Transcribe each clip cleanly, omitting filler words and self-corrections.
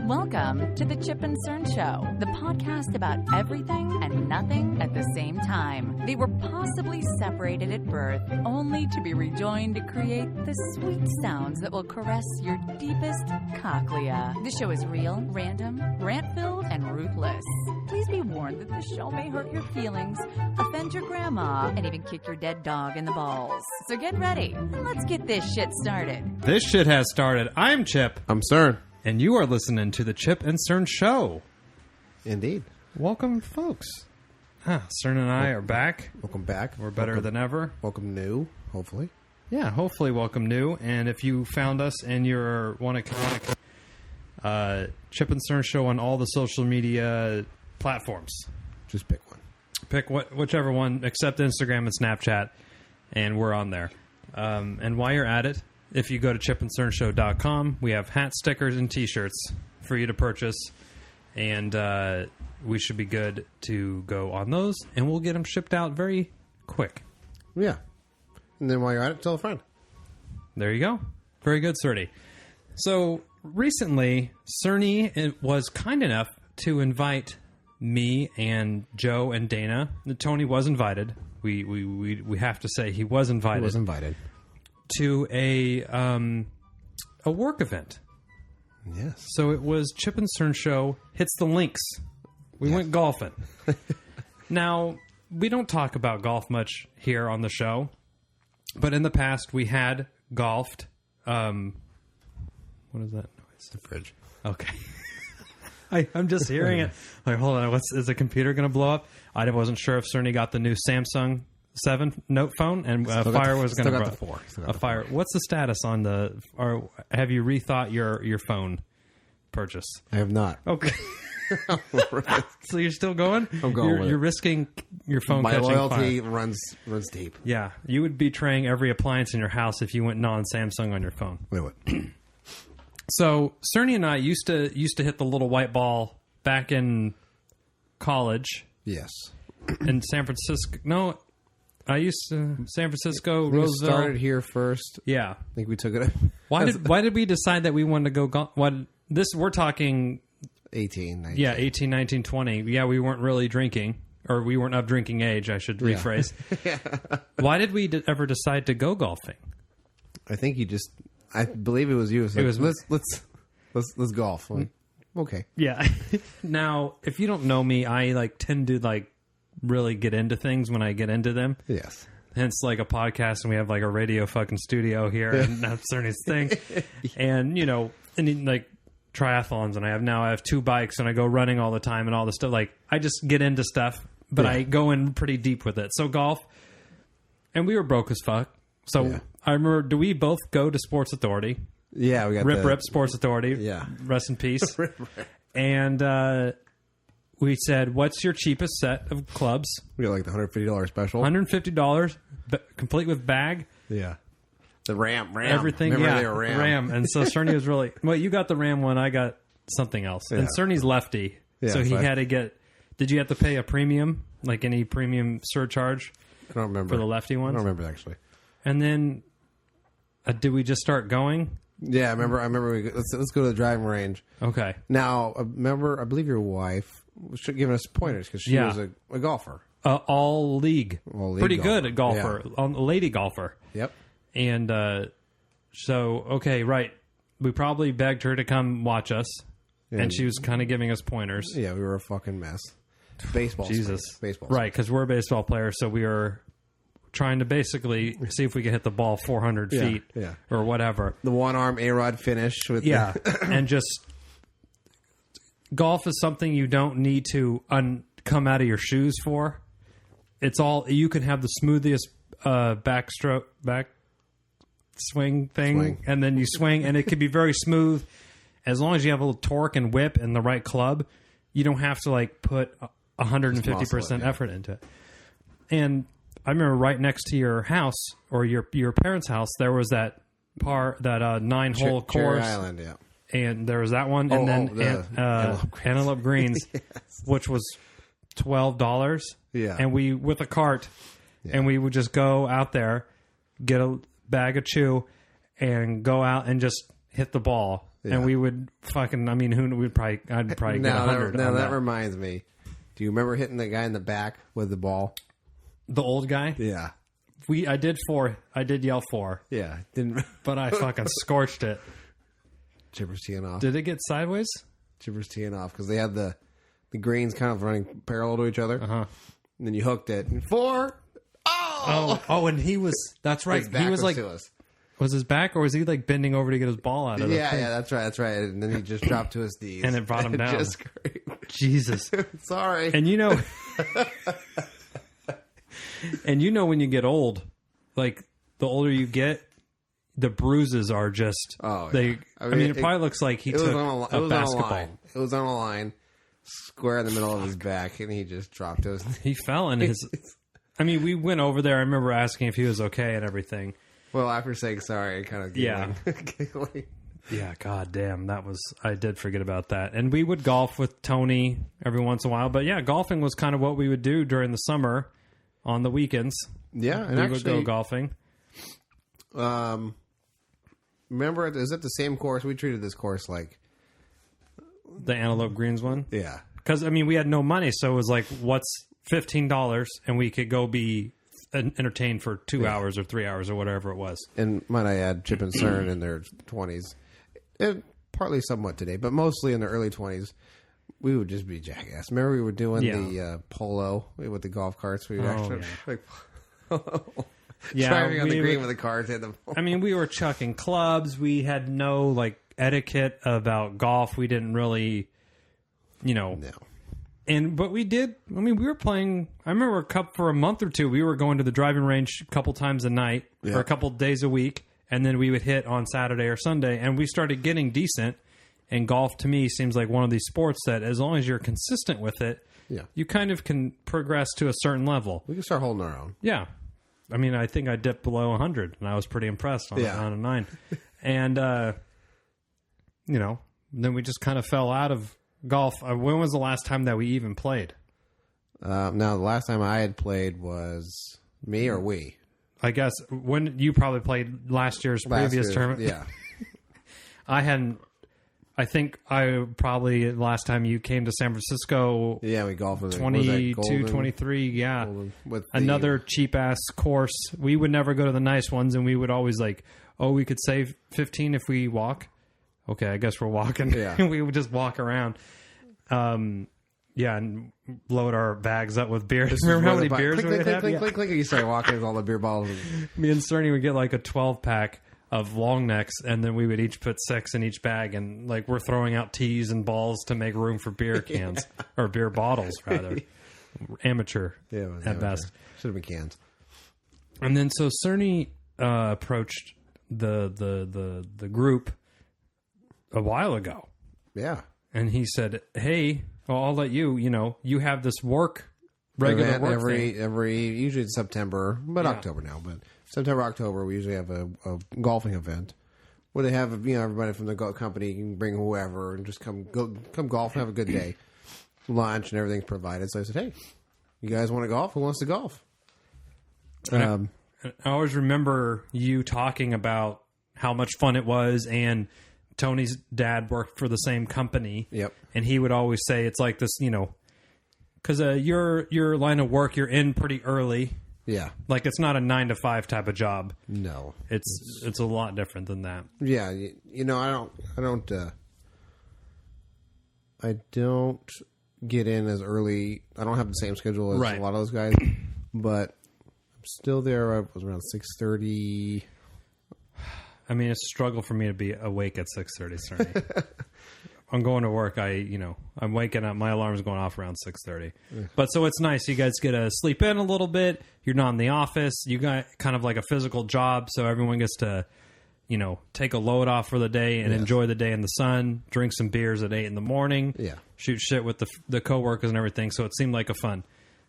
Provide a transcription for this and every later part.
Welcome to the Chip and Cern Show, the podcast about everything and nothing at the same time. They were possibly separated at birth, only to be rejoined to create the sweet sounds that will caress your deepest cochlea. The show is real, random, rant-filled, and ruthless. Please be warned that this show may hurt your feelings, offend your grandma, and even kick your dead dog in the balls. So get ready. Let's get this shit started. This shit has started. I'm Chip. I'm Cern. And you are listening to the Chip and Cern Show. Indeed. Welcome, folks. Cern and I are back. Welcome back. We're better than ever. Welcome new, hopefully. Yeah, hopefully welcome new. And if you found us and you want to connect, Chip and Cern Show on all the social media platforms. Just pick one. Pick whichever one, except Instagram and Snapchat, and we're on there. And while you're at it, if you go to chipandcernshow.com, we have hats, stickers, and T-shirts for you to purchase. And we should be good to go on those. And we'll get them shipped out very quick. Yeah. And then while you're at it, tell a friend. There you go. Very good, Cerny. So recently, Cerny was kind enough to invite me and Joe and Dana. Tony was invited. We have to say he was invited. He was invited. To a work event. Yes. So it was Chip and Cern Show hits the links. We went golfing. Now, we don't talk about golf much here on the show, but in the past we had golfed. What is that noise? The fridge. Okay. I'm just hearing it. Like, hold on, is the computer going to blow up? I wasn't sure if Cerny got the new Samsung 7 Note phone, and fire was going to got the 4. A fire. What's the status on the? Or have you rethought your phone purchase? I have not. Okay. So you're still going? I'm going. You're risking your phone My catching loyalty fire. runs deep. Yeah, you would be betraying every appliance in your house if you went non-Samsung on your phone. Wait, what? So Cerny and I used to hit the little white ball back in college. Yes. In San Francisco. No, I used to San Francisco, We Roseville. started here first. Yeah. I think we took it. Why did we decide that we wanted to go? We're talking 18, 19. Yeah, 18, 19, 20. Yeah, we weren't really drinking, or we weren't of drinking age, I should rephrase. Yeah. Why did we ever decide to go golfing? I think you just. I believe it was you. It was let's golf. Like, okay. Yeah. Now, if you don't know me, I tend to really get into things when I get into them. Yes. Hence, a podcast, and we have a radio fucking studio here, and that's Cerny's thing. And triathlons, and I have 2 bikes, and I go running all the time, and all this stuff. I just get into stuff, but I go in pretty deep with it. So golf, and we were broke as fuck. So I remember, do we both go to Sports Authority? Yeah, we got Rip Sports Authority. Yeah. Rest in peace. And we said, what's your cheapest set of clubs? We got the $150 special. $150, complete with bag. Yeah. The Ram. Everything. Remember Yeah, they were Ram. And so Cerny was really... Well, you got the Ram one. I got something else. Yeah. And Cerny's lefty. Yeah, so he so had to get... Did you have to pay a premium? Any premium surcharge? I don't remember. For the lefty ones? I don't remember, actually. And then... did we just start going? Yeah, I remember. Let's go to the driving range. Okay. Now, I believe your wife was giving us pointers because she was a golfer. All league. Pretty golfer. good at golfer. Yeah. A lady golfer. Yep. And okay, right. We probably begged her to come watch us. And she was kind of giving us pointers. Yeah, we were a fucking mess. Baseball. Jesus. Baseball. Right, because we're baseball players, so we are trying to basically see if we can hit the ball 400 feet or whatever. The one-arm A-Rod finish. And just golf is something you don't need to come out of your shoes for. It's all, you can have the smoothest back swing thing, and then you swing, and it can be very smooth. As long as you have a little torque and whip and the right club, you don't have to put 150% effort into it. And I remember right next to your house or your parents' house, there was that 9-hole course. Cherry Island, yeah. And there was that one, and Antelope Greens, yes. which was $12. Yeah. And we, with a cart, and we would just go out there, get a bag of chew, and go out and just hit the ball. and we would fucking. I mean, I'd probably get 100. No, that reminds me. Do you remember hitting the guy in the back with the ball? The old guy. Yeah. I did 4. I did yell 4. Yeah. Didn't. But I fucking scorched it. Chippers teeing off. Did it get sideways? Chippers teeing off because they had the greens kind of running parallel to each other. Uh-huh. And then you hooked it. And 4. Oh, and he was. That's right. His back He was like. to us. Was his back, or was he like bending over to get his ball out of it? Yeah, that's right. And then he just dropped to his knees. And it brought him down. Just screamed. Jesus. Sorry. And when you get old, like the older you get, the bruises are just. Oh, they. yeah. I mean, it probably looks like he took a basketball. It was on a line, square in the middle of his back, and he just dropped to his knees. He fell in his. I mean, we went over there. I remember asking if he was okay and everything. Well, after saying sorry, I kind of giggling. Yeah, god damn, I did forget about that. And we would golf with Tony every once in a while. But yeah, golfing was kind of what we would do during the summer on the weekends. Yeah, and we would go golfing. Remember, is it the same course? We treated this course like the Antelope Greens one? Yeah. Because, I mean, we had no money, so it was like, what's $15? And we could go be entertained for 2 hours or 3 hours or whatever it was. And might I add, Chip and Cern in their 20s, and partly somewhat today, but mostly in their early 20s, we would just be jackass. Remember we were doing the polo with the golf carts? We would driving on the green with the carts. I mean, we were chucking clubs. We had no like etiquette about golf. We didn't really, No. But we did. I mean, we were playing. I remember for a month or two, we were going to the driving range a couple times a night or a couple days a week, and then we would hit on Saturday or Sunday, and we started getting decent. And golf, to me, seems like one of these sports that, as long as you're consistent with it, you kind of can progress to a certain level. We can start holding our own. Yeah, I mean, I think I dipped below 100, and I was pretty impressed on a 9. And then we just kind of fell out of golf. When was the last time that we even played? Now, the last time I had played was me or we? I guess when you probably played last year's previous tournament. Yeah. I hadn't. I think last time you came to San Francisco. Yeah, we golfed with 22, 23. Yeah. With another cheap ass course. We would never go to the nice ones, and we would always we could save 15 if we walk. Okay, I guess we're walking. Yeah. We would just walk around. And load our bags up with beer. Remember how many beers we would have? Click. You start walking with all the beer bottles. Me and Cerny would get like a 12-pack of long necks, and then we would each put 6 in each bag, and like we're throwing out tees and balls to make room for beer cans or beer bottles, rather. Amateur at best. Should have been cans. And then so Cerny approached the group a while ago. Yeah. And he said, "Hey, I'll let you. You have this regular work thing. Every usually it's September, but October now. But September, October, we usually have a golfing event where they have everybody from the company can bring whoever and just come golf and have a good day. Lunch and everything's provided. So I said, hey, you guys want to golf? Who wants to golf? I always remember you talking about how much fun it was, and Tony's dad worked for the same company. Yep. And he would always say it's like this, because your line of work, you're in pretty early. Yeah. Like it's not a 9 to 5 type of job. No. It's a lot different than that. Yeah. I don't get in as early. I don't have the same schedule as a lot of those guys, but I'm still there. I was around 6:30. I mean, it's a struggle for me to be awake at 6:30. Certainly, I'm going to work. I'm waking up. My alarm's going off around 6:30. But so it's nice. You guys get to sleep in a little bit. You're not in the office. You got kind of like a physical job, so everyone gets to, take a load off for the day and enjoy the day in the sun. Drink some beers at 8 in. Yeah, shoot shit with the coworkers and everything. So it seemed like a fun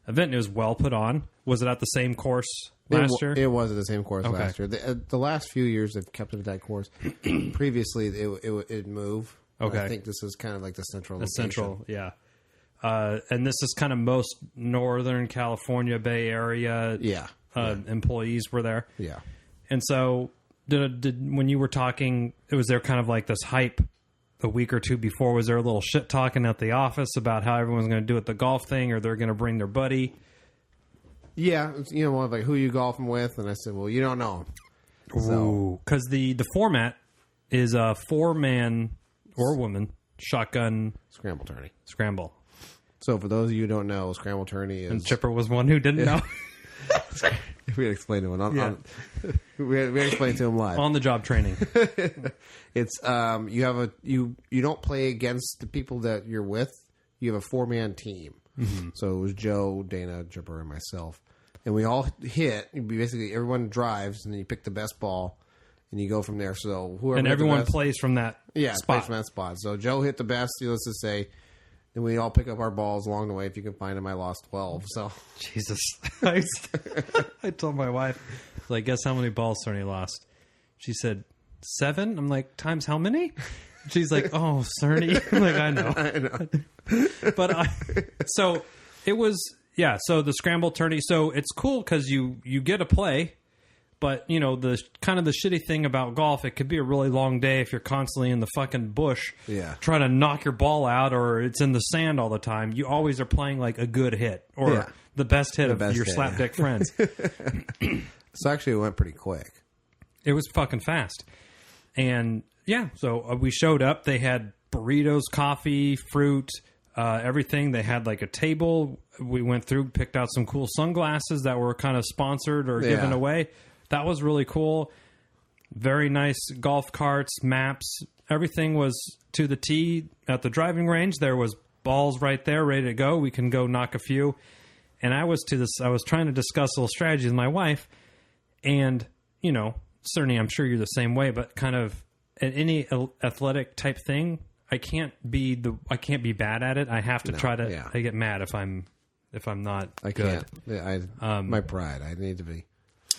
event. It was well put on. Was it at the same course last year? It was at the same course last year. The last few years they've kept it at that course. Previously, it moved. Okay. I think this is kind of like the central location. Central, yeah. And this is kind of most Northern California Bay Area employees were there. Yeah. And so did when you were talking, was there kind of like this hype a week or two before, was there a little shit talking at the office about how everyone's going to do it the golf thing, or they're going to bring their buddy? Yeah, it's, like who you golfing with, and I said, well, you don't know. So, because the format is a 4-man or woman shotgun scramble tourney. scramble. So for those of you who don't know, scramble tourney is... And Chipper was one who didn't know. We had explained to him. We had explained to him live. On the job training. It's you don't play against the people that you're with. You have a 4-man team. Mm-hmm. So it was Joe, Dana, Chipper, and myself, and we all hit. Basically, everyone drives, and then you pick the best ball, and you go from there. So whoever and everyone plays from that spot. Plays from that spot. So Joe hit the best. Let's just say. Then we all pick up our balls along the way. If you can find them, I lost 12. So Jesus, I told my wife, like, guess how many balls Cerny lost? She said 7. I'm like, times how many? She's like, oh, Cerny. I'm like, I know. But so it was, so the scramble tourney. So it's cool because you get to play. But, the kind of the shitty thing about golf, it could be a really long day if you're constantly in the fucking bush trying to knock your ball out, or it's in the sand all the time. You always are playing like a good hit or the best hit of your slapdick friends. So actually it went pretty quick. It was fucking fast. And so we showed up. They had burritos, coffee, fruit, everything. They had like a table. We went through, picked out some cool sunglasses that were kind of sponsored or given away. That was really cool. Very nice golf carts, maps. Everything was to the tee at the driving range. There was balls right there ready to go. We can go knock a few. And I was trying to discuss a little strategy with my wife. And, certainly I'm sure you're the same way, but kind of at any athletic type thing, I can't be bad at it. I have to try to. Yeah. I get mad if I'm not I good. Can't. My pride. I need to be.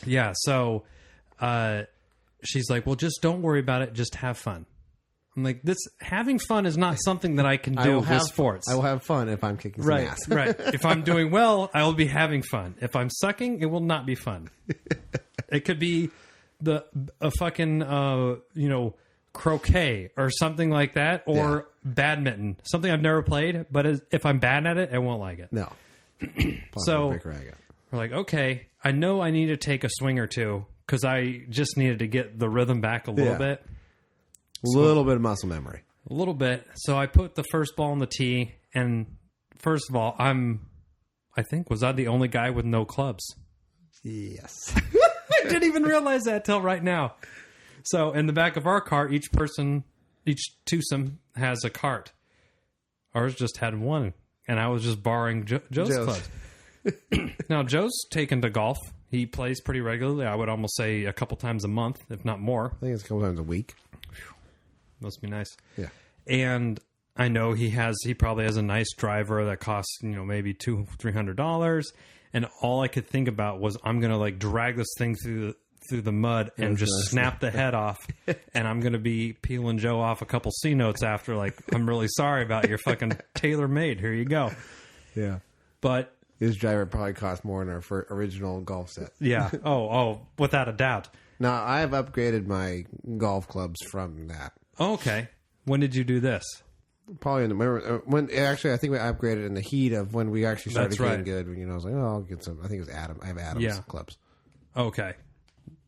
Yeah. So she's like, well, just don't worry about it. Just have fun. I'm like, having fun is not something that I can do with sports. I will have fun if I'm kicking some ass. Right. If I'm doing well, I will be having fun. If I'm sucking, it will not be fun. It could be a fucking croquet or something like that, or badminton, something I've never played. But if I'm bad at it, I won't like it. No. So we're like, okay, I know I need to take a swing or two because I just needed to get the rhythm back a little bit. A little bit of muscle memory. A little bit. So I put the first ball on the tee, and first of all, was I the only guy with no clubs? Yes. I didn't even realize that till right now. So in the back of our car, each twosome has a cart. Ours just had one, and I was just borrowing Joe's clubs. Now, Joe's taken to golf. He plays pretty regularly. I would almost say a couple times a month, if not more. I think it's a couple times a week. Must be nice. Yeah. And I know he probably has a nice driver that costs, maybe $200-$300. And all I could think about was I'm going to like drag this thing through the mud and just snap the head off. And I'm going to be peeling Joe off a couple C notes after, like, I'm really sorry about your fucking tailor-made. Here you go. Yeah. But his driver probably cost more than our original golf set. Yeah. Oh, without a doubt. Now, I have upgraded my golf clubs from that. Oh, okay. When did you do this? Probably I think we upgraded in the heat of when we actually started getting good. I was like, I'll get some. I think it was Adam. I have Adam's clubs. Okay.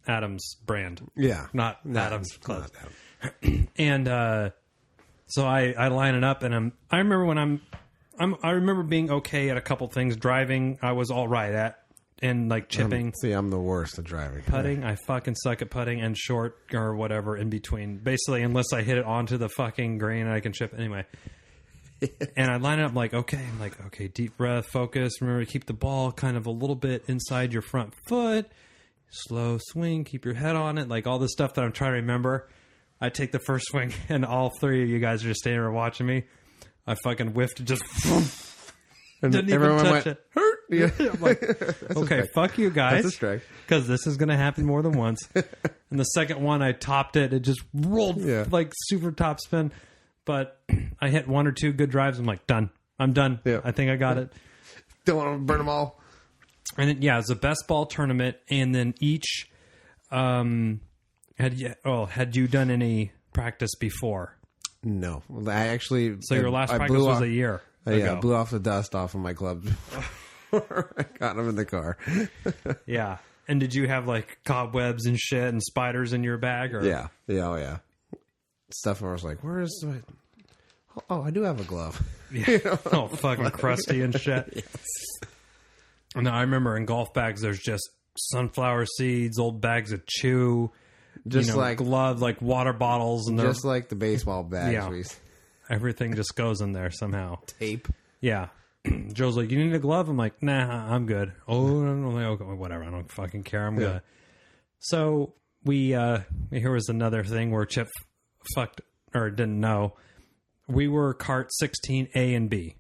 Adam's brand. Yeah. Not Adam's clubs. Adam. And so I line it up, and I remember being okay at a couple things. Driving, I was all right at. And like chipping. I'm the worst at driving. Putting, I fucking suck at putting, and short or whatever in between. Basically, unless I hit it onto the fucking green, I can chip anyway. And I line it up like, okay, deep breath, focus. Remember to keep the ball kind of a little bit inside your front foot. Slow swing, keep your head on it. Like all this stuff that I'm trying to remember. I take the first swing, and all three of you guys are just standing there watching me. I fucking whiffed, just didn't even touch it. Hurt. Yeah. I'm like, okay, fuck you guys. That's a strike. Because this is going to happen more than once. And the second one, I topped it. It just rolled like super top spin. But I hit one or two good drives. I'm like, done. I'm done. Yeah. I think I got it. Don't want to burn them all. And then, it was a best ball tournament. And then each, had you done any practice before? No, I actually. So your last I practice blew was off, a year Yeah, ago. blew off the dust off of my clubs before I got them in the car. Yeah. And did you have like cobwebs and shit and spiders in your bag? Or? Yeah, oh yeah. Stuff where I was like, "Where is my?" Oh, I do have a glove. Yeah. Oh, fucking crusty and shit. Yes. No, I remember in golf bags, there's just sunflower seeds, old bags of chew, Just like gloves, like water bottles, and just like the baseball bags. Yeah. Everything just goes in there somehow. Tape. Yeah. Joe's like, you need a glove? I'm like, nah, I'm good. Oh, I'm like, okay, whatever. I don't fucking care. I'm good. So here was another thing where Chip fucked or didn't know. We were cart 16A and B.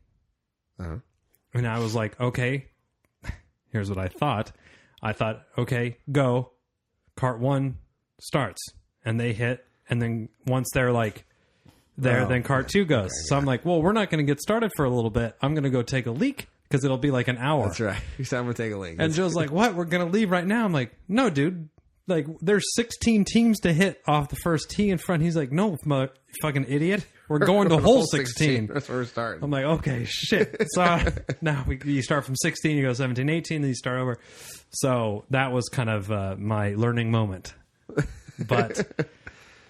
Uh-huh. And I was like, okay, here's what I thought. I thought, okay, go. Cart 1 starts. And they hit. And then once they're like there, then cart 2 goes. So I'm like, well, we're not going to get started for a little bit. I'm going to go take a leak because it'll be like an hour. That's right. You said I'm gonna take a leak. And Joe's like, what? We're going to leave right now. I'm like, no, dude. Like, there's 16 teams to hit off the first tee in front. He's like, no, fucking idiot. We're going to hole 16. That's where we're starting. I'm like, okay, shit. So now you start from 16, you go 17, 18, then you start over. So that was kind of my learning moment. But,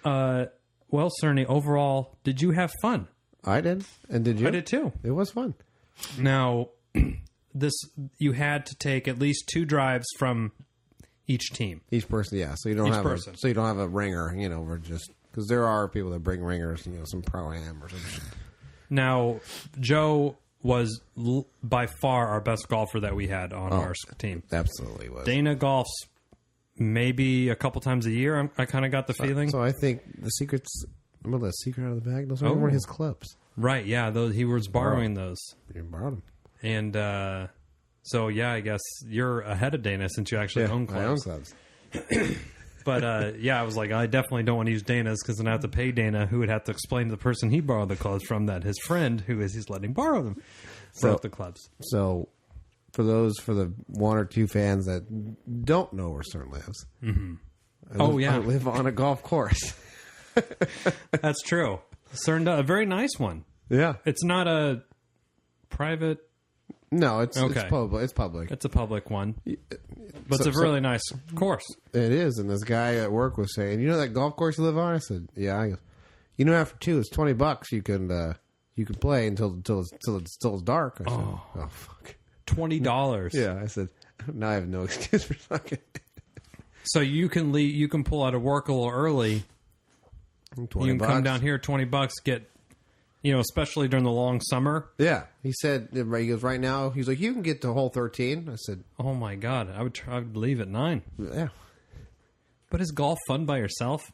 well, Cerny, overall, did you have fun? I did. And did you? I did too. It was fun. Now, you had to take at least 2 drives from each team. Each person, yeah. So you don't Each have person. so you don't have a ringer, we're just because there are people that bring ringers, some pro-am or some shit. Now, Joe was by far our best golfer that we had on our team. Absolutely was. Dana golfs maybe a couple times a year. I kind of got the feeling. So I think the secret's remember the secret out of the bag. Those are one of his clubs. Right, yeah. He was borrowing those. You borrowed them. And so, yeah, I guess you're ahead of Dana since you actually own clubs. I own clubs. But, I was like, I definitely don't want to use Dana's because then I have to pay Dana, who would have to explain to the person he borrowed the clubs from that his friend, he's letting borrow them, broke the clubs. So for the 1 or 2 fans that don't know where CERN lives, I live on a golf course. That's true. CERN, a very nice one. Yeah. It's not a private... No, it's Okay. public. It's public. It's a public one. But it's a really nice course. It is. And this guy at work was saying, "You know that golf course you live on?" I said, "Yeah." He goes, "After 2, it's $20. You can play until it's dark." I said, "Oh fuck, $20. yeah." I said, "Now I have no excuse for sucking." So you can leave. You can pull out of work a little early. You can come down here, $20. Get, especially during the long summer. Yeah, he said. He goes right now. He's like, "You can get to hole 13." I said, Oh my god, I would leave at 9. "Yeah, But is golf fun by yourself?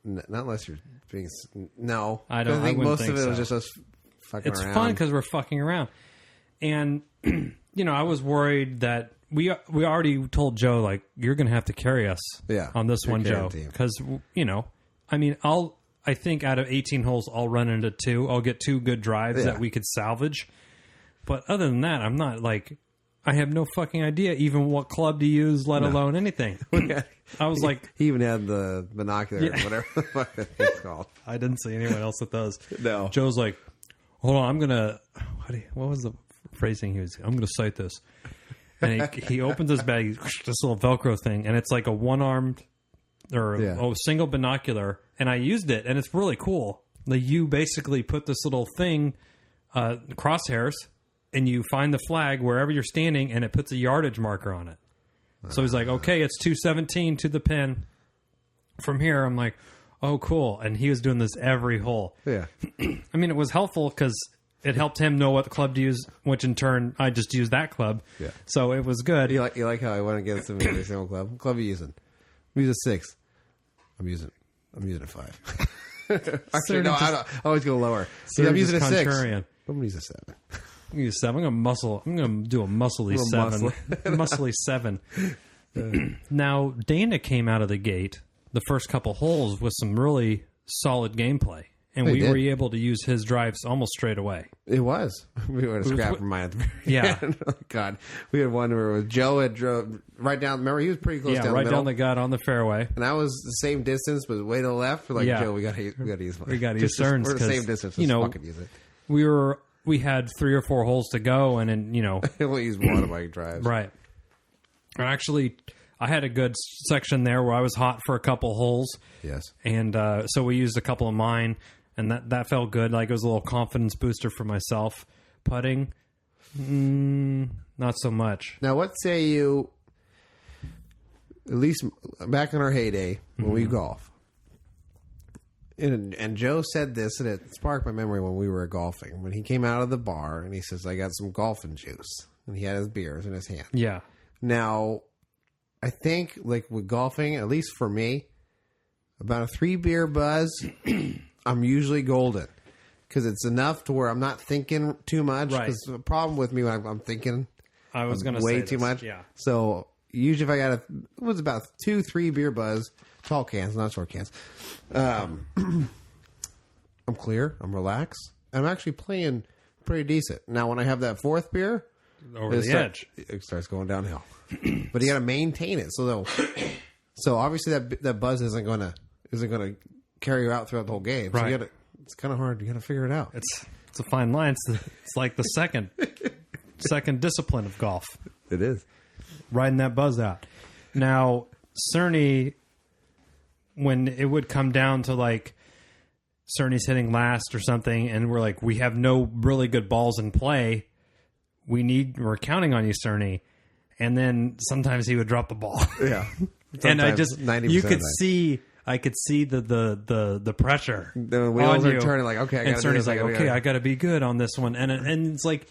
not unless you're being no." I don't- I think wouldn't most of think it was so. just us fucking It's around. fun because we're fucking around. And I was worried that we already told Joe like you're going to have to carry us on this your one, carry Joe, team. because I think out of 18 holes, I'll run into 2. I'll get 2 good drives that we could salvage. But other than that, I'm not like, I have no fucking idea even what club to use, let alone anything. I was like, He even had the binocular, whatever the fuck it's called. I didn't see anyone else with those. No. Joe's like, hold on, I'm going to, what was the phrasing he was, I'm going to cite this. And he opens his bag, this little Velcro thing, and it's like a one-armed or single binocular, and I used it, and it's really cool. Like you basically put this little thing, crosshairs, and you find the flag wherever you're standing, and it puts a yardage marker on it. So he's like, okay, it's 217 to the pin. From here, I'm like, oh, cool. And he was doing this every hole. Yeah. I mean, it was helpful because it helped him know what club to use, which in turn, I just used that club. Yeah. So it was good. You like how I went against him in every single club? What club are you using? I'm using 6. I'm using a 5. Actually, no, I always go lower. See, I'm using a 6. Contrarian. I'm going to use a 7. I'm going to use 7. I'm going to do a muscly 7. Muscly 7. Now, Dana came out of the gate the first couple holes with some really solid gameplay. and They we did. were able to use his drives almost straight away. It was. We would have scrapped from mine at the very Yeah. end. Oh, God. We had one where Joe had drove right down. Remember, he was pretty close Yeah, down right the middle. down the gut on the fairway. And I was the same distance, but way to the left. We're like, Yeah. Joe, we got to use mine. We gotta Just- use Cern's We're the 'cause, same distance. you Let's know, fucking use it. We had 3 or 4 holes to go, and then We'll use one of my drives. right. And actually, I had a good section there where I was hot for a couple holes. Yes. And so we used a couple of mine, and that felt good. Like it was a little confidence booster for myself. Putting, not so much. Now, what say you, at least back in our heyday when we golf, and Joe said this, and it sparked my memory when we were golfing. When he came out of the bar, and he says, I got some golfing juice. And he had his beers in his hand. Yeah. Now, I think, like with golfing, at least for me, about a 3 beer buzz, I'm usually golden. Because it's enough to where I'm not thinking too much. Right. Because the problem with me when I'm thinking I was going to way say too this. much. Yeah. So usually if I got it was about 2-3 beer buzz, tall cans, not short cans. I'm clear. I'm relaxed. I'm actually playing pretty decent. Now when I have that 4th beer, Over the edge. it starts going downhill. But you got to maintain it. So obviously that buzz isn't gonna carry you out throughout the whole game. So Right. it's kind of hard. You got to figure it out. It's a fine line. It's like the second discipline of golf. It is. Riding that buzz out. Now, Cerny, when it would come down to like Cerny's hitting last or something, and we're like, we have no really good balls in play. We're counting on you, Cerny. And then sometimes he would drop the ball. Yeah. And I Sometimes just 90% you of could the see I could see the pressure. The wheels on are you. turning like, okay, I and gotta do Cerny's this, I like, gotta okay, go. I got to be good on this one, and it's like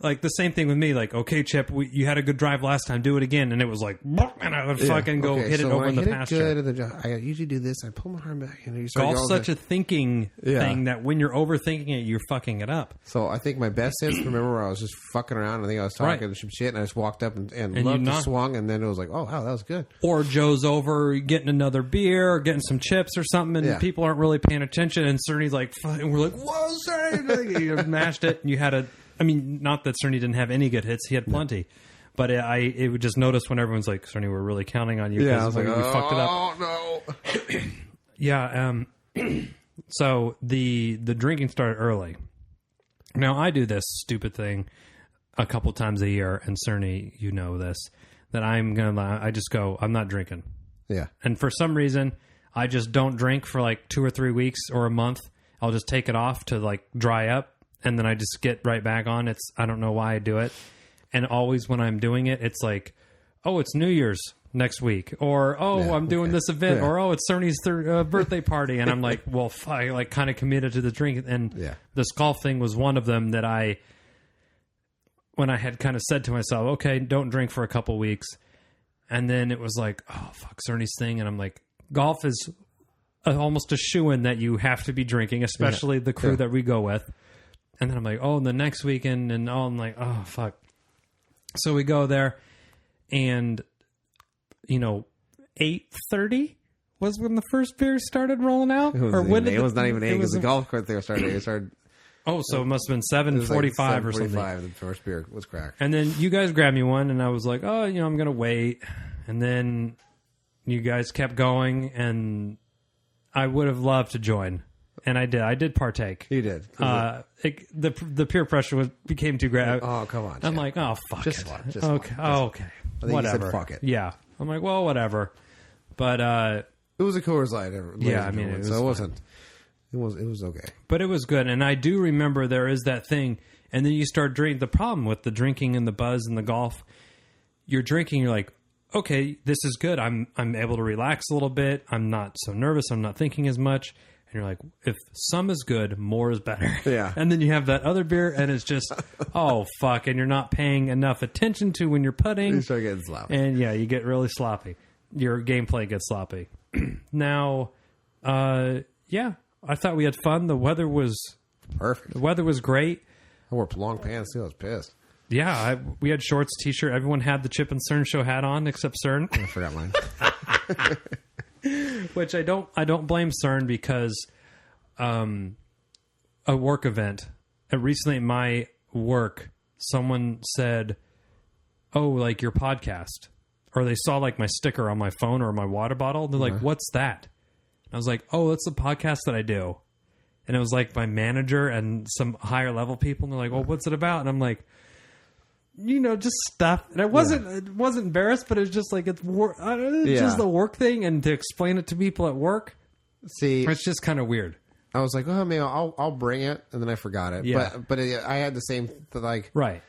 like the same thing with me. Like, okay, Chip, you had a good drive last time. Do it again, and it was like, and I would fucking go Okay, hit it so over when in I the hit it pasture. good, and then I usually do this. I pull my arm back, and you start Golf's going such a thinking Yeah. thing that when you're overthinking it, you're fucking it up. So I think my best hits. Remember where I was just fucking around. I think I was talking Right. some shit, and I just walked up and you loved the knocked- swung, and then it was like, oh wow, that was good. Or Joe's over getting another beer or getting some chips or something, and Yeah. people aren't really paying attention. And Cerny's like, and we're like, whoa, Cerny! You mashed it, and you had I mean, not that Cerny didn't have any good hits; he had plenty. But it would just notice when everyone's like, Cerny, we're really counting on you. Yeah, I 'cause was like, we fucked it up. oh no. Yeah. So the drinking started early. Now I do this stupid thing a couple times a year, and Cerny, you know this, that I just go, I'm not drinking. Yeah, And for some reason, I just don't drink for like 2 or 3 weeks or a month. I'll just take it off to like dry up, and then I just get right back on. I don't know why I do it. And always when I'm doing it, it's like, oh, it's New Year's next week, or oh, Yeah, I'm doing okay. this event, Yeah. or oh, it's Cerny's birthday party, and I'm like, well, I like kind of committed to the drink, and Yeah. this golf thing was one of them that when I had kind of said to myself, okay, don't drink for a couple weeks, and then it was like, oh fuck, Cerny's thing, and I'm like, golf is almost a shoo-in that you have to be drinking, especially the crew Yeah. that we go with, and then I'm like, oh, the next weekend, and I'm like, oh fuck. So we go there, and 8:30 was when the first beer started rolling out, it was, or when it was not even 8 because the was golf cart there started. It started. oh, so it must have been It was like 7:45 or something. 7:45. The first beer was cracked. And then you guys grabbed me one, and I was like, oh, I'm gonna wait. And then you guys kept going, and I would have loved to join, and I did. I did partake. You did. The peer pressure became too great. Oh come on! I'm Chip. like, oh fuck Just it. one, just okay, one, just okay, think you said whatever. fuck it. Yeah, I'm like, well, whatever. But It was a Coors Light. Yeah, I mean, it so was it wasn't. It was okay. But it was good, and I do remember there is that thing, and then you start drinking. The problem with the drinking and the buzz and the golf, you're drinking, you're like, okay, this is good. I'm able to relax a little bit. I'm not so nervous. I'm not thinking as much. And you're like, if some is good, more is better. Yeah. And then you have that other beer, and it's just, oh fuck, and you're not paying enough attention to when you're putting. You start getting sloppy. And yeah, you get really sloppy. Your gameplay gets sloppy. Now, yeah, I thought we had fun. The weather was Perfect. great. I wore long pants too. I was pissed. Yeah, we had shorts, t-shirt. Everyone had the Chip and Cern Show hat on except Cern. I forgot mine. Which I don't blame CERN because a work event. Recently at my work, someone said, "Oh, like your podcast," or they saw like my sticker on my phone or my water bottle. They're like, "What's that?" And I was like, "Oh, that's the podcast that I do." And it was like my manager and some higher level people. And they're like, "Well, what's it about?" And I'm like, just stuff. And I wasn't embarrassed, but it was just like, it's just the work thing. And to explain it to people at work, See, it's just kind of weird. I was like, oh, maybe I'll bring it. And then I forgot it. Yeah. But I had the same, like, Right.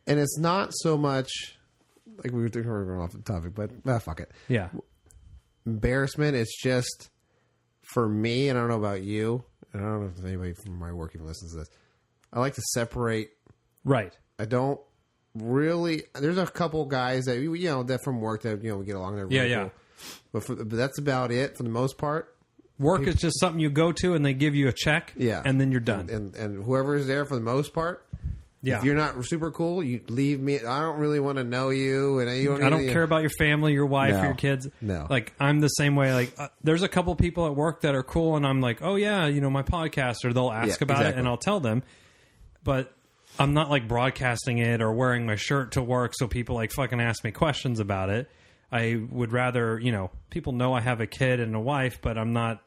and it's not so much, like we were going off the topic, but fuck it. Yeah. Embarrassment, it's just, for me, and I don't know about you, and I don't know if anybody from my work even listens to this, I like to separate. Right. I don't really, there's a couple guys that, that from work that, we get along. They're really cool. But that's about it for the most part. Work is just something you go to and they give you a check, and then you're done. And whoever is there for the most part, if you're not super cool, you leave me. I don't really want to know you, and I don't care about your family, your wife, or your kids. No, like I'm the same way. Like there's a couple people at work that are cool, and I'm like, oh yeah, my podcast, or they'll ask about it, and I'll tell them. But I'm not like broadcasting it or wearing my shirt to work, so people like fucking ask me questions about it. I would rather, people know I have a kid and a wife, but I'm not.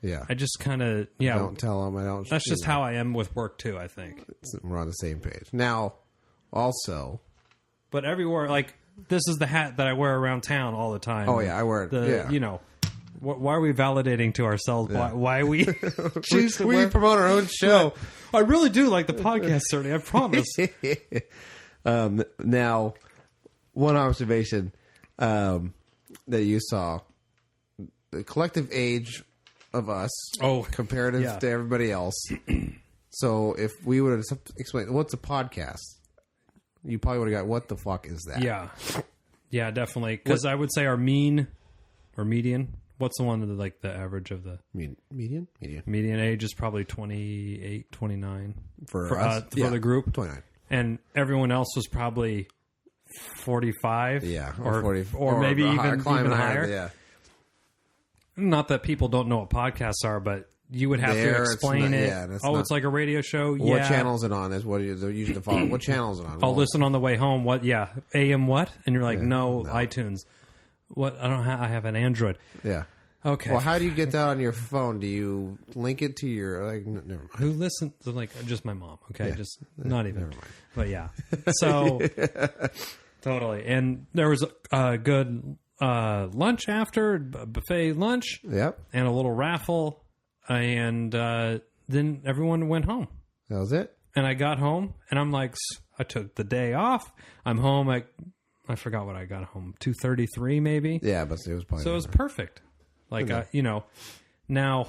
Yeah. I just kind of, don't tell them. I don't. That's just how I am with work too, I think. We're on the same page. Now, also. But everywhere, like, this is the hat that I wear around town all the time. Oh, yeah, I wear it. Why are we validating to ourselves why we choose to we promote our own show? I really do like the podcast, certainly, I promise. Now, one observation that you saw, the collective age of us, comparative to everybody else. So if we would have explained what's a podcast, you probably would have got, what the fuck is that? Yeah, definitely. Because I would say our mean or median. What's the one that like the average of the median age is probably 28, 29 for us, for the group, 29, and everyone else was probably 45, or 40, or maybe even higher. Yeah. Not that people don't know what podcasts are, but you would have to explain it. It's like a radio show. What channel is it on? Is what you usually follow. What channel is it on? I'll listen on the way home. What? Yeah, AM what? And you're like, no, iTunes. What? I have an Android. Yeah. Okay. Well, how do you get that on your phone? Do you link it to your never mind. Who listens? Like just my mom. Okay, just not even. Never mind. But yeah. So totally. And there was a good lunch after, a buffet lunch. Yep. And a little raffle, and then everyone went home. That was it. And I got home, and I'm like, I took the day off. I'm home at, I forgot what I got home, 2:33 maybe. Yeah, but it was probably so it was perfect. Like now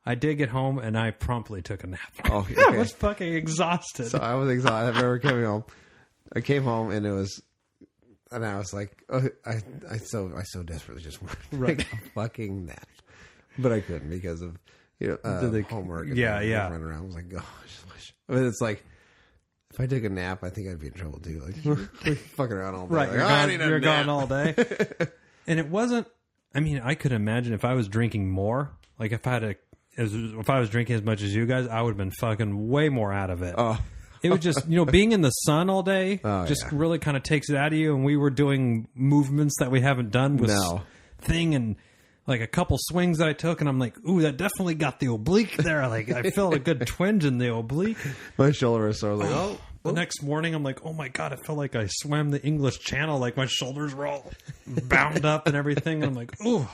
I did get home, and I promptly took a nap. Oh, okay. I was fucking exhausted. So I was exhausted. I remember coming home. I came home, and and I was like, I so desperately just wanted a fucking nap, but I couldn't because of homework. And running around. I was like, oh, I just wish. I mean, it's like if I took a nap, I think I'd be in trouble too. Like fucking around all day. Right, like, you're gone all day. And it wasn't. I mean, I could imagine if I was drinking more. Like if I was drinking as much as you guys, I would have been fucking way more out of it. Oh. It was just, being in the sun all day really kind of takes it out of you. And we were doing movements that we haven't done with thing and like a couple swings that I took. And I'm like, ooh, that definitely got the oblique there. Like I felt a good twinge in the oblique. My shoulder was sore. Like, The next morning, I'm like, oh my God, I felt like I swam the English Channel. Like my shoulders were all bound up and everything. And I'm like, ooh.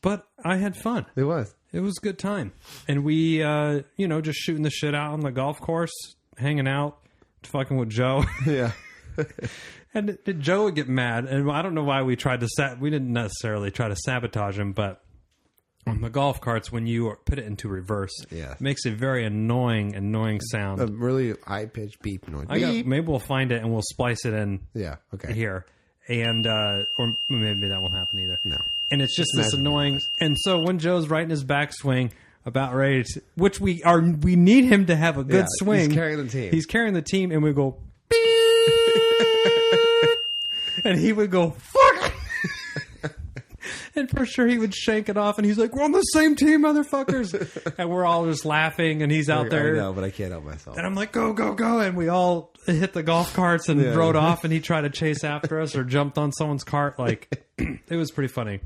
But I had fun. It was a good time. And we, just shooting the shit out on the golf course, hanging out, fucking with Joe. Yeah. And Joe would get mad. And I don't know why we tried to we didn't necessarily try to sabotage him, but on the golf carts, when you put it into reverse, it makes a very annoying sound. A really high-pitched beep noise. Maybe we'll find it and we'll splice it in here. And, or maybe that won't happen either. No. And it's just this annoying. And so when Joe's right in his backswing, about ready to, which we need him to have a good swing. He's carrying the team. He's carrying the team, and we go, and he would go, fuck. And for sure he would shank it off, and he's like, we're on the same team, motherfuckers. And we're all just laughing, and he's out there. I know, but I can't help myself. And I'm like, go, go, go. And we all hit the golf carts and rode off, and he tried to chase after us or jumped on someone's cart. Like, it was pretty funny.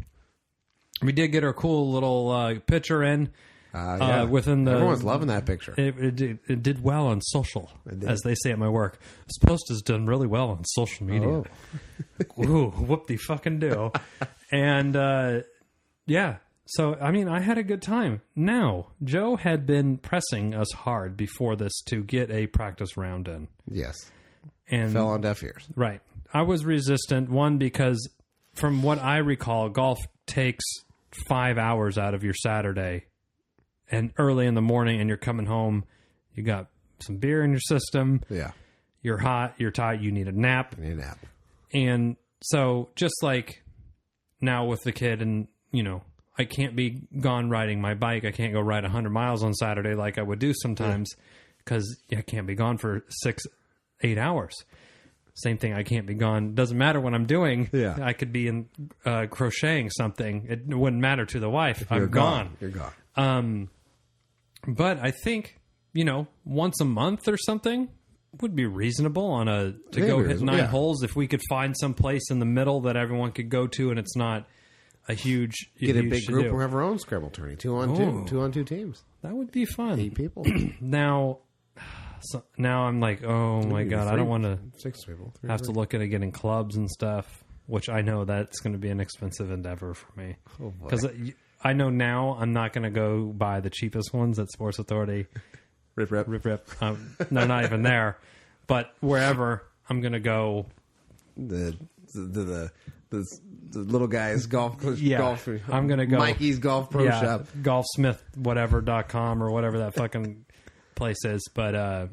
We did get our cool little picture in. Within the everyone's loving that picture. It did well on social, as they say at my work. This post has done really well on social media. Oh. Ooh, whoop-de-fucking-do. And, yeah. So, I mean, I had a good time. Now, Joe had been pressing us hard before this to get a practice round in. Yes. And fell on deaf ears. Right. I was resistant, one, because from what I recall, golf takes 5 hours out of your Saturday. And early in the morning, and you're coming home, you got some beer in your system. Yeah. You're hot, you're tired, you need a nap. I need a nap. And so, just like now with the kid, and, you know, I can't be gone riding my bike. I can't go ride 100 miles on Saturday like I would do sometimes because I can't be gone for 6-8 hours. Same thing, I can't be gone. Doesn't matter what I'm doing. Yeah. I could be in crocheting something. It wouldn't matter to the wife. I'm gone. You're gone. But I think, you know, once a month or something would be reasonable on to go hit 9 holes if we could find some place in the middle that everyone could go to and it's not a huge Get a huge big group to-do. and have our own Scrabble tourney. 2-on-2 teams. That would be fun. 8 people. Now I'm like, oh my God, I don't want to 6 people. have to look at getting clubs and stuff, which I know that's going to be an expensive endeavor for me. Oh, boy. Because I know now I'm not going to go buy the cheapest ones at Sports Authority. Rip. They're not even there. But wherever, I'm going to go. The little guy's golf. Golf, I'm going to go. Mikey's Golf Pro Shop. Golfsmith, or whatever that fucking place is. But, and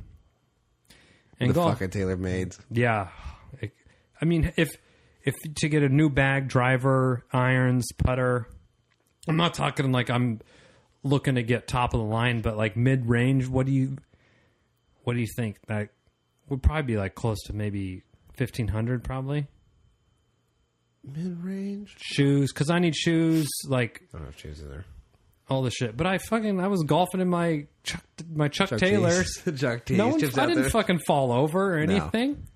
the golf. fucking TaylorMades. Yeah. I mean, if to get a new bag, driver, irons, putter, I'm not talking like I'm looking to get top of the line, but like mid range. What do you think? That would probably be like close to maybe 1,500, probably. Mid range Shoes, because I need shoes, like I don't have shoes in there. all the shit. But I was golfing in my Chuck Taylors. Chuck T's. No one, I didn't fucking fall over or anything.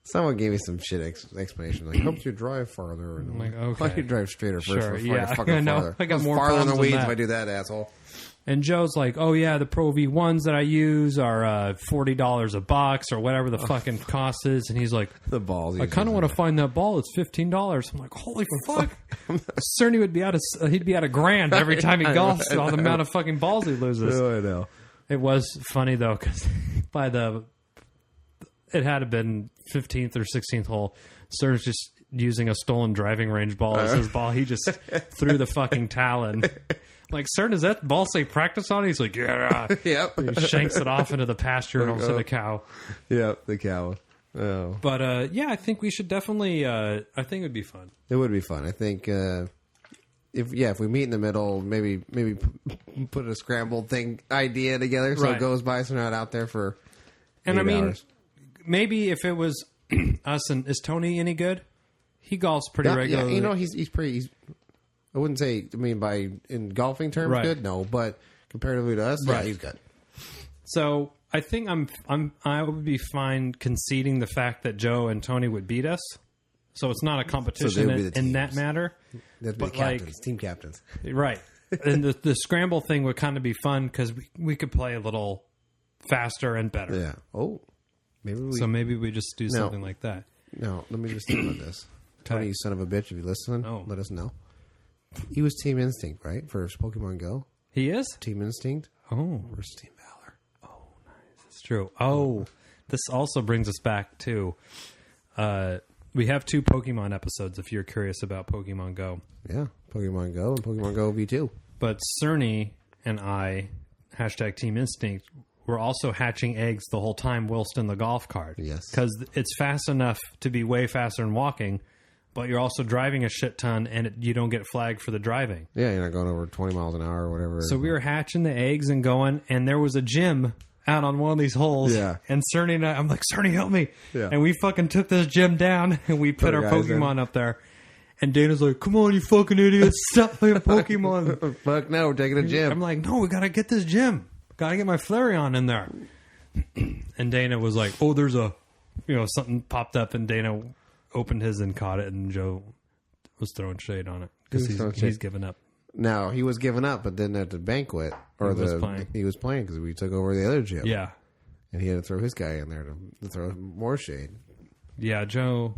Someone gave me some shit explanation. Like, helps you drive farther. And I'm like, okay. Why don't you drive straighter first? Sure, before yeah. you fucking I know. farther. I got more farther in the problems weeds than if that. I do that, asshole. And Joe's like, oh, yeah, the Pro V1s that I use are $40 a box or whatever the fucking cost is. And he's like, The balls. I kind of want to find that ball. It's $15. I'm like, holy fuck. Cerny would be out of $1,000 every time he golfs on the amount of fucking balls he loses. Oh, I know. It was funny, though, because it had been 15th or 16th hole. Cerny's just using a stolen driving range ball as his ball. He just threw the fucking talon. Like, sir, does that ball say practice on it? He's like, yeah. Yep. He shanks it off into the pasture and onto the cow. Yep, the cow. Oh. But, yeah, I think we should definitely, I think it would be fun. It would be fun. I think if we meet in the middle, maybe put a scrambled thing idea together so Right. it goes by so we're not out there for And 8 I mean, hours. maybe if it was us and is Tony any good? He golfs pretty Yeah, regularly. you know, he's pretty. I wouldn't say. I mean, in golfing terms, Right. good. No, but comparatively to us, yeah, Right. he's good. So I think I would be fine conceding the fact that Joe and Tony would beat us. So it's not a competition would be the in that teams. matter. That'd be But, the captains, team captains. Right. And the scramble thing would kind of be fun because we could play a little faster and better. Yeah. Oh, maybe we. So maybe we just do something like that. No, let me just think about this. Tony, you son of a bitch, if you're listening, Oh. let us know. He was Team Instinct, right? For Pokemon Go? He is? Team Instinct Oh, versus Team Valor. that's true. Oh, this also brings us back to we have 2 Pokemon episodes if you're curious about Pokemon Go. Yeah, Pokemon Go and Pokemon Go V2. But Cerny and I, #Team Instinct, were also hatching eggs the whole time whilst in the golf cart. Yes. Because it's fast enough to be way faster than walking, but you're also driving a shit ton and you don't get flagged for the driving. Yeah, you're not going over 20 miles an hour or whatever. So we were hatching the eggs and going, and there was a gym out on one of these holes. Yeah. And Cerny and I'm like, Cerny, help me. Yeah. And we fucking took this gym down and we put our our guys in. Pokemon up there. And Dana's like, come on, you fucking idiots. Stop playing Pokemon. Fuck no, we're taking a gym. I'm like, no, we got to get this gym. Got to get my Flareon in there. And Dana was like, oh, there's a, something popped up. And Dana opened his and caught it. And Joe was throwing shade on it because he's given up. No, he was giving up, but then at the banquet, he was playing because we took over the other gym. Yeah. And he had to throw his guy in there to throw more shade. Yeah, Joe,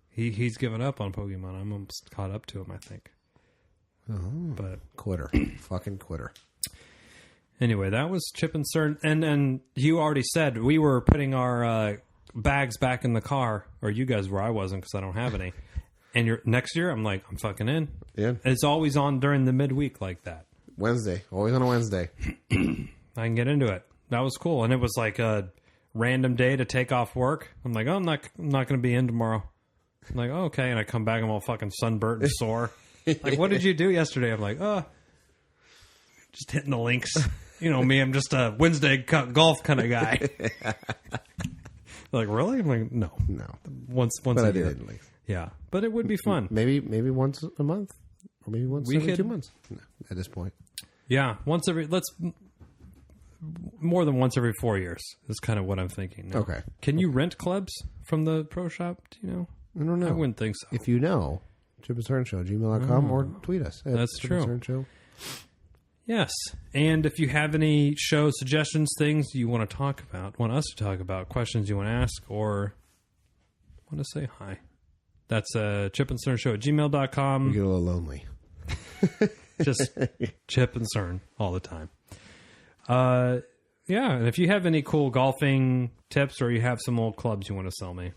he's given up on Pokemon. I'm almost caught up to him, I think. But quitter. Fucking quitter. Anyway, that was Chip and CERN. And you already said we were putting our bags back in the car, or you guys were. I wasn't because I don't have any. And next year, I'm like, I'm fucking in. Yeah. It's always on during the midweek like that. Wednesday. Always on a Wednesday. I can get into it. That was cool. And it was like a random day to take off work. I'm like, oh, I'm not going to be in tomorrow. I'm like, oh, okay. And I come back, I'm all fucking sunburnt and sore. Like, what did you do yesterday? I'm like, just hitting the links. You know me, I'm just a Wednesday golf kind of guy. Like, really? I'm like, no. Once a year. Yeah, but it would be fun. Maybe once a month, or maybe once every 2 months. No, at this point, yeah, more than once every 4 years is kind of what I'm thinking now. Okay, can you rent clubs from the pro shop? Do you know? I don't know. I wouldn't think so. If you know, Chip and CERN Show, gmail.com, or tweet us. That's Chip true. And CERN Show. Yes, and if you have any show suggestions, things you want to talk about, want us to talk about, questions you want to ask, or want to say hi. That's chipandcernshow@gmail.com. You get a little lonely. Just Chip and CERN all the time. Yeah, and if you have any cool golfing tips or you have some old clubs you want to sell me,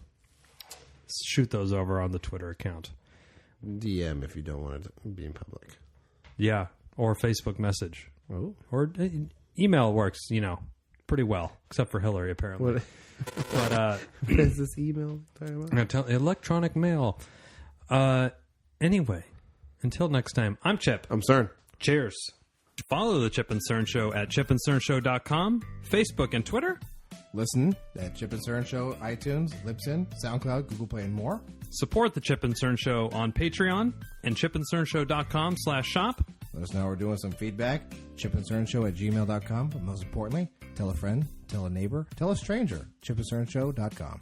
shoot those over on the Twitter account. DM if you don't want it to be in public. Yeah, or Facebook message. Oh. Or email works, pretty well, except for Hillary, apparently. What? But what is this email talking about? Electronic mail. Anyway, until next time, I'm Chip. I'm CERN. Cheers. Follow the Chip and CERN Show at chipandcernshow.com, Facebook and Twitter. Listen at Chip and CERN Show, iTunes, Libsyn, SoundCloud, Google Play, and more. Support the Chip and CERN Show on Patreon and chipandcernshow.com/shop. Let us know we're doing some feedback. chipandcernshow@gmail.com. But most importantly, tell a friend, tell a neighbor, tell a stranger. chipandcernshow.com.